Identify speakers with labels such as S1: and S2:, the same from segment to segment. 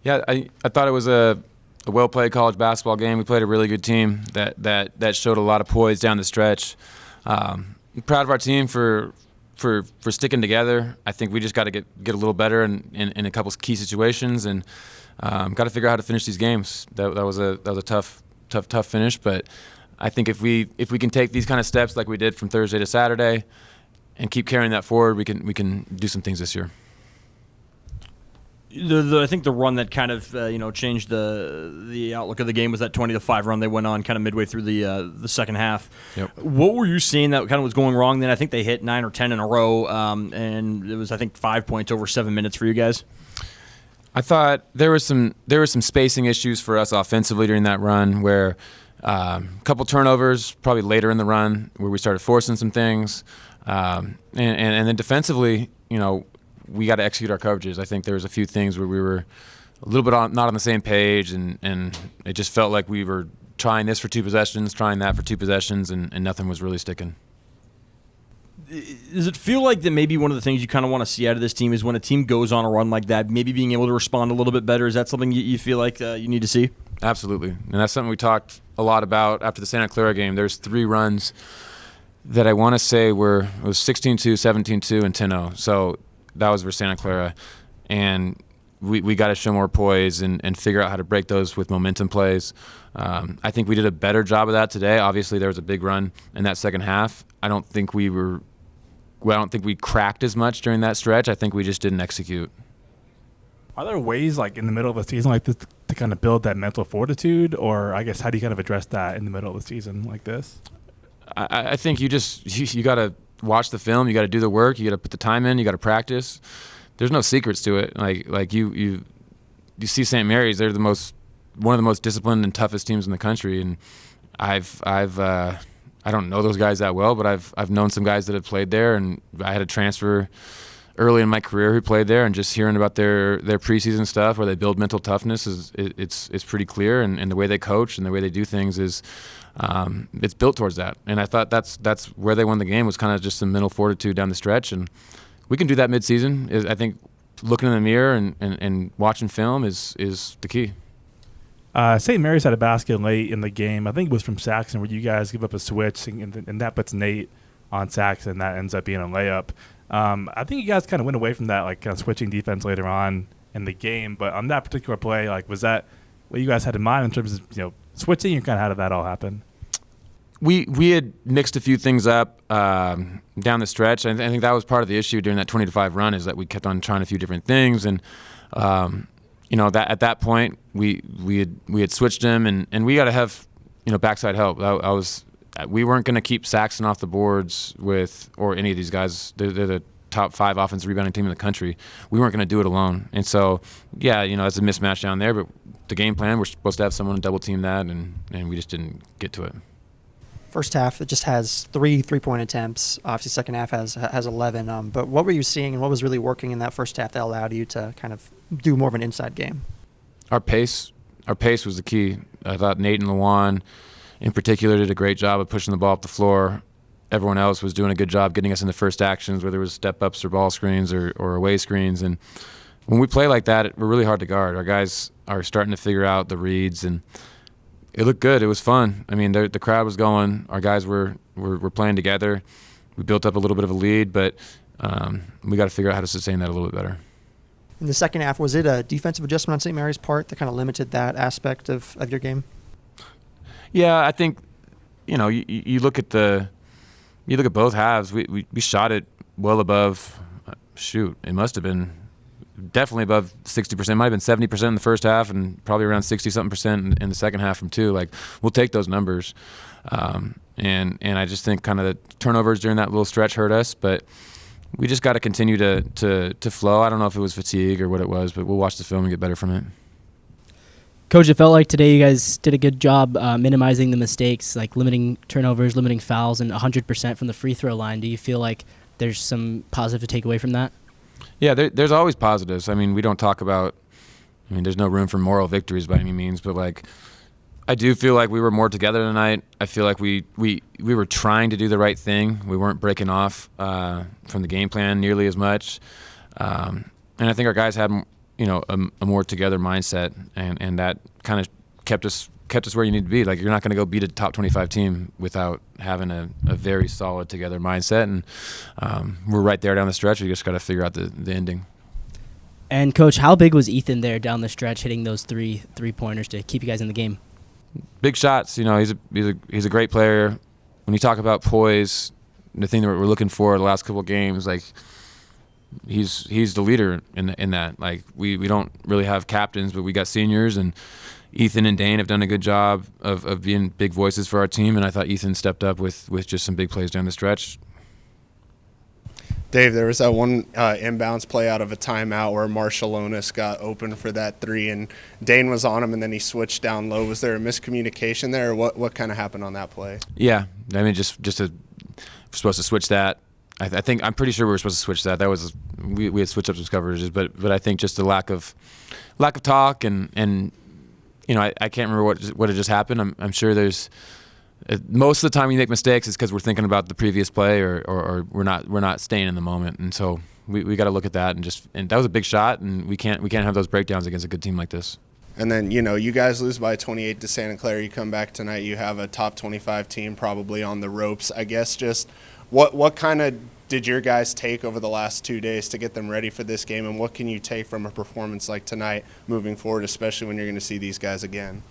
S1: Yeah, I thought it was a well-played college basketball game. We played a really good team that showed a lot of poise down the stretch. I'm proud of our team for sticking together. I think we just got to get a little better in a couple key situations, and got to figure out how to finish these games. That was a tough finish, but I think if we can take these kind of steps like we did from Thursday to Saturday, and keep carrying that forward, we can do some things this year.
S2: I think the run that kind of changed the outlook of the game was that 20-5 run they went on kind of midway through the second half.
S1: Yep.
S2: What were you seeing that kind of was going wrong then? I think they hit 9 or 10 in a row, and it was, I think, 5 points over 7 minutes for you guys.
S1: I thought there was some spacing issues for us offensively during that run, where a couple turnovers probably later in the run where we started forcing some things, and then defensively, we got to execute our coverages. I think there was a few things where we were a little bit not on the same page, and it just felt like we were trying this for 2 possessions, trying that for 2 possessions, and nothing was really sticking.
S2: Does it feel like that maybe one of the things you kind of want to see out of this team is when a team goes on a run like that, maybe being able to respond a little bit better? Is that something you feel like you need to see?
S1: Absolutely, and that's something we talked a lot about after the Santa Clara game. There's 3 runs that I want to say it was 16-2, 17-2, and 10-0. So that was for Santa Clara, and we got to show more poise and figure out how to break those with momentum plays. I think we did a better job of that today. Obviously, there was a big run in that second half. I don't think we cracked as much during that stretch. I think we just didn't execute.
S3: Are there ways, like in the middle of a season like this, to kind of build that mental fortitude, or I guess how do you kind of address that in the middle of the season like this?
S1: I think you got to watch the film. You got to do the work. You got to put the time in. You got to practice. There's no secrets to it. Like you see St. Mary's. They're one of the most disciplined and toughest teams in the country. And I don't know those guys that well, but I've known some guys that have played there, and I had a transfer early in my career who played there, and just hearing about their preseason stuff where they build mental toughness it's pretty clear, and the way they coach and the way they do things is it's built towards that. And I thought that's where they won the game, was kind of just some mental fortitude down the stretch, and we can do that midseason. I think looking in the mirror and watching film is the key.
S3: St. Mary's had a basket late in the game. I think it was from Saxon, where you guys give up a switch, and that puts Nate on Saxon. That ends up being a layup. I think you guys kind of went away from that, like kind of switching defense later on in the game. But on that particular play, like, was that what you guys had in mind in terms of switching, or kind of how did that all happen?
S1: We had mixed a few things up down the stretch. I think that was part of the issue during that 20-5 run, is that we kept on trying a few different things, and that at that point we had switched him, and we got to have backside help. We weren't going to keep Saxon off the boards or any of these guys. They're the top 5 offensive rebounding team in the country. We weren't going to do it alone, and so it's a mismatch down there. But the game plan, we're supposed to have someone double team that, and we just didn't get to it.
S4: First half, it just has 3 3-point attempts. Obviously, second half has 11. But what were you seeing, and what was really working in that first half that allowed you to kind of do more of an inside game?
S1: Our pace was the key. I thought Nate and Lawan, in particular, did a great job of pushing the ball up the floor. Everyone else was doing a good job getting us into first actions, whether it was step-ups or ball screens or away screens. And when we play like that, we're really hard to guard. Our guys are starting to figure out the reads, and it looked good. It was fun. I mean, the crowd was going. Our guys were playing together. We built up a little bit of a lead, but we got to figure out how to sustain that a little bit better.
S4: In the second half, was it a defensive adjustment on St. Mary's part that kind of limited that aspect of your game?
S1: Yeah, I think you look at both halves. We shot it well above. It must have been definitely above 60%. Might have been 70% in the first half, and probably around 60-something% in the second half from 2. Like, we'll take those numbers. And I just think kind of the turnovers during that little stretch hurt us, but we just got to continue to flow. I don't know if it was fatigue or what it was, but we'll watch the film and get better from it.
S5: Coach, it felt like today you guys did a good job minimizing the mistakes, like limiting turnovers, limiting fouls, and 100% from the free throw line. Do you feel like there's some positive to take away from that?
S1: Yeah, there's always positives. I mean, we don't talk about – there's no room for moral victories by any means, but, like, I do feel like we were more together tonight. I feel like we were trying to do the right thing. We weren't breaking off from the game plan nearly as much. And I think our guys had a more together mindset, and that kind of kept us where you need to be. Like, you're not going to go beat a top 25 team without having a very solid together mindset, and we're right there down the stretch. We just got to figure out the ending.
S5: And Coach, how big was Ethan there down the stretch, hitting those three-pointers to keep you guys in the game?
S1: Big shots. He's a great player. When you talk about poise, the thing that we're looking for the last couple of games, like, he's the leader in that. Like, we don't really have captains, but we got seniors, and Ethan and Dane have done a good job of being big voices for our team, and I thought Ethan stepped up with just some big plays down the stretch.
S6: Dave, there was that one inbounds play out of a timeout where Marshallonis got open for that three, and Dane was on him, and then he switched down low. Was there a miscommunication there, or what kind of happened on that play?
S1: Yeah, I mean, we're supposed to switch that. I'm pretty sure we were supposed to switch that. That was we had switched up some coverages, but I think just the lack of talk and I can't remember what had just happened. I'm sure there's. Most of the time we make mistakes is because we're thinking about the previous play or we're not staying in the moment, and so we got to look at that and that was a big shot, and we can't have those breakdowns against a good team like this. And
S6: then you guys lose by 28 to Santa Clara. You come back tonight, you have a top 25 team probably on the ropes. I guess just what kind of did your guys take over the last 2 days to get them ready for this game, and what can you take from a performance like tonight moving forward, especially when you're going to see these guys again?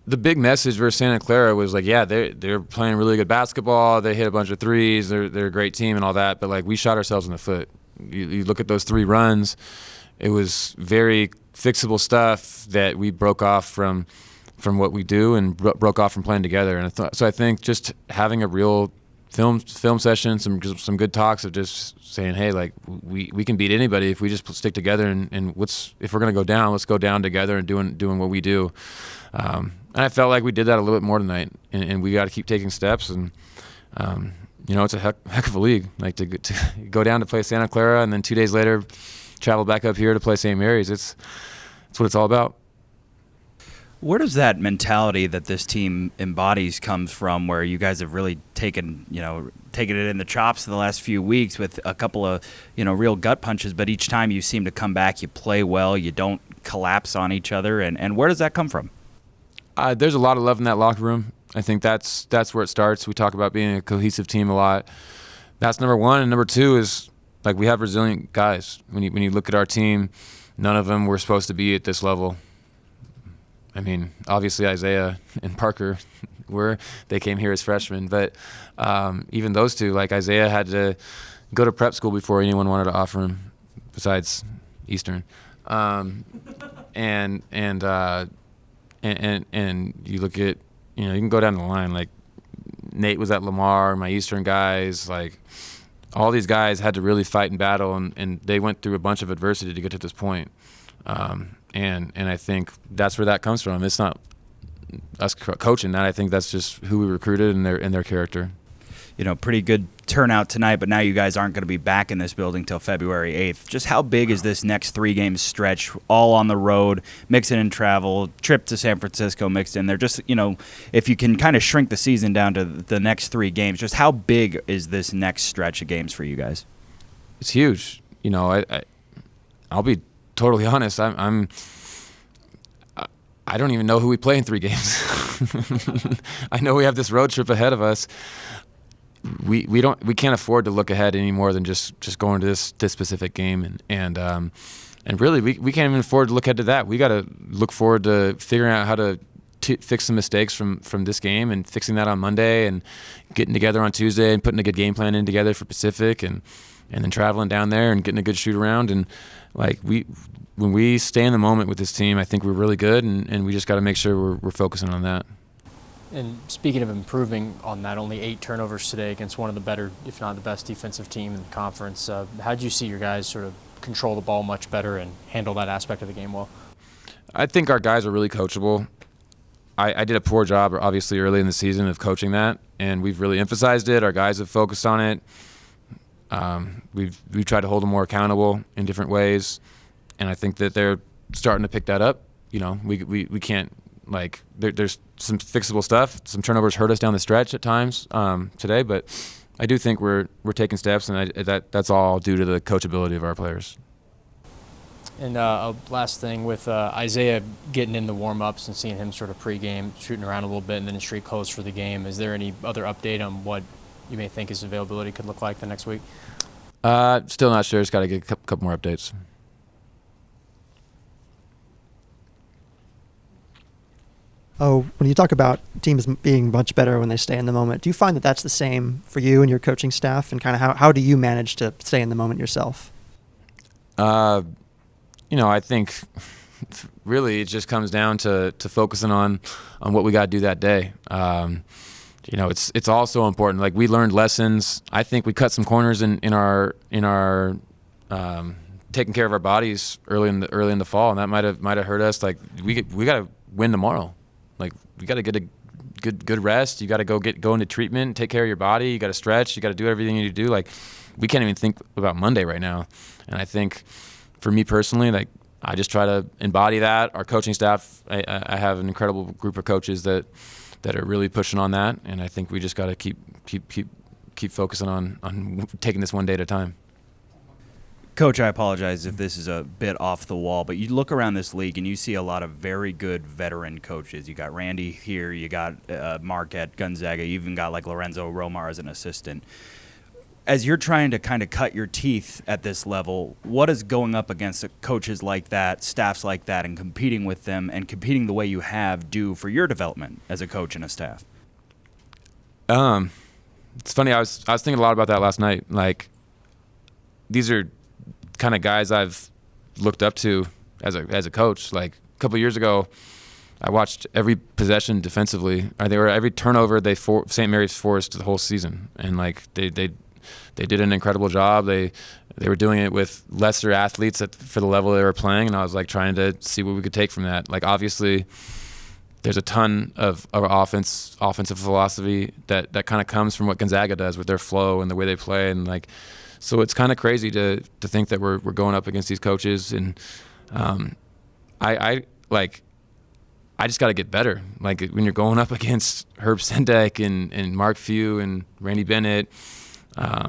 S1: The big message versus Santa Clara was like, yeah, they're playing really good basketball. They hit a bunch of threes. They're a great team and all that. But, like, we shot ourselves in the foot. You look at those 3 runs, it was very fixable stuff that we broke off from what we do and broke off from playing together. And so I think just having a real film session, some good talks of just saying, hey, like, we can beat anybody if we just stick together. And if we're going to go down, let's go down together and doing what we do. And I felt like we did that a little bit more tonight, and we got to keep taking steps. And it's a heck of a league. Like, to go down to play Santa Clara, and then 2 days later, travel back up here to play St. Mary's. It's what it's all about.
S7: Where does that mentality that this team embodies comes from, where you guys have really taken it in the chops in the last few weeks with a couple of real gut punches, but each time you seem to come back, you play well, you don't collapse on each other, and where does that come from?
S1: There's a lot of love in that locker room. I think that's where it starts. We talk about being a cohesive team a lot. That's number one. And number two is, like, we have resilient guys. When you look at our team, none of them were supposed to be at this level. I mean, obviously Isaiah and Parker they came here as freshmen, but even those two, like, Isaiah had to go to prep school before anyone wanted to offer him, besides Eastern. And you look at, you can go down the line. Like, Nate was at Lamar, my Eastern guys, like, all these guys had to really fight and battle, and they went through a bunch of adversity to get to this point. And I think that's where that comes from. It's not us coaching that. I think that's just who we recruited and their character.
S7: Pretty good turnout tonight, but now you guys aren't going to be back in this building till February 8th. Just how big is this next 3-game stretch, all on the road, mixing in travel, trip to San Francisco mixed in there? Just, if you can kind of shrink the season down to the next 3 games, just how big is this next stretch of games for you guys?
S1: It's huge. I'll be totally honest. I don't even know who we play in 3 games. I know we have this road trip ahead of us. We can't afford to look ahead any more than just going to this specific game, and really we can't even afford to look ahead to that. We got to look forward to figuring out how to fix some mistakes from this game, and fixing that on Monday, and getting together on Tuesday and putting a good game plan in together for Pacific, and then traveling down there and getting a good shoot around. And, like, when we stay in the moment with this team, I think we're really good, and we just got to make sure we're focusing on that.
S8: And speaking of improving on that, only 8 turnovers today against one of the better, if not the best, defensive team in the conference. How did you see your guys sort of control the ball much better and handle that aspect of the game well?
S1: I think our guys are really coachable. I did a poor job, obviously, early in the season of coaching that, and we've really emphasized it. Our guys have focused on it. We've tried to hold them more accountable in different ways, and I think that they're starting to pick that up. We can't, like, there's some fixable stuff. Some turnovers hurt us down the stretch at times today, but I do think we're taking steps, and that's all due to the coachability of our players.
S8: And last thing, with Isaiah getting in the warm-ups and seeing him sort of pregame, shooting around a little bit, and then his street close for the game, is there any other update on what you may think his availability could look like the next week?
S1: Still not sure. Just got to get a couple more updates.
S4: Oh, when you talk about teams being much better when they stay in the moment, do you find that that's the same for you and your coaching staff? And kind of how do you manage to stay in the moment yourself?
S1: I think really it just comes down to focusing on what we got to do that day. It's also important. Like, we learned lessons. I think we cut some corners in our taking care of our bodies early in the fall, and that might have hurt us. Like, we got to win tomorrow. Like, we got to get a good rest. You got to go into treatment, take care of your body. You got to stretch. You got to do everything you need to do. Like, we can't even think about Monday right now. And I think for me personally, like, I just try to embody that. Our coaching staff, I have an incredible group of coaches that are really pushing on that. And I think we just got to keep focusing on taking this one day at a time.
S7: Coach, I apologize if this is a bit off the wall, but you look around this league and you see a lot of very good veteran coaches. You got Randy here, you got Mark at Gonzaga, you even got like Lorenzo Romar as an assistant. As you're trying to kind of cut your teeth at this level, what is going up against coaches like that, staffs like that, and competing with them and competing the way you have do for your development as a coach and a staff?
S1: It's funny. I was thinking a lot about that last night. Like, these are kind of guys I've looked up to as a coach. Like, a couple of years ago, I watched every possession defensively. Every turnover St. Mary's forced the whole season, and like they did an incredible job. They were doing it with lesser athletes for the level they were playing, and I was like trying to see what we could take from that. Like, obviously, there's a ton of offensive philosophy that kind of comes from what Gonzaga does with their flow and the way they play, and like, so it's kind of crazy to think that we're going up against these coaches, and I just got to get better. Like, when you're going up against Herb Sendek and Mark Few and Randy Bennett, our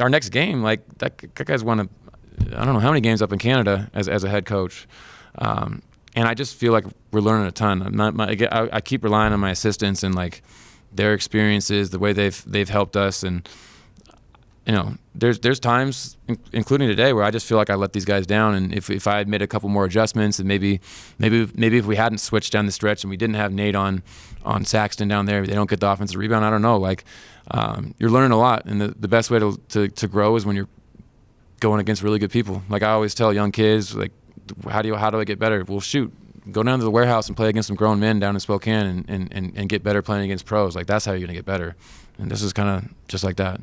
S1: next game, like, that guy's won I don't know how many games up in Canada as a head coach. And I just feel like we're learning a ton. I keep relying on my assistants and like their experiences, the way they've helped us, and there's times, including today, where I just feel like I let these guys down. And if I had made a couple more adjustments, and maybe if we hadn't switched down the stretch and we didn't have Nate on Saxton down there, they don't get the offensive rebound. I don't know. Like, you're learning a lot, and the best way to grow is when you're going against really good people. Like, I always tell young kids, like, how do I get better? Well, shoot, go down to the warehouse and play against some grown men down in Spokane and get better playing against pros. Like, that's how you're gonna get better. And this is kind of just like that.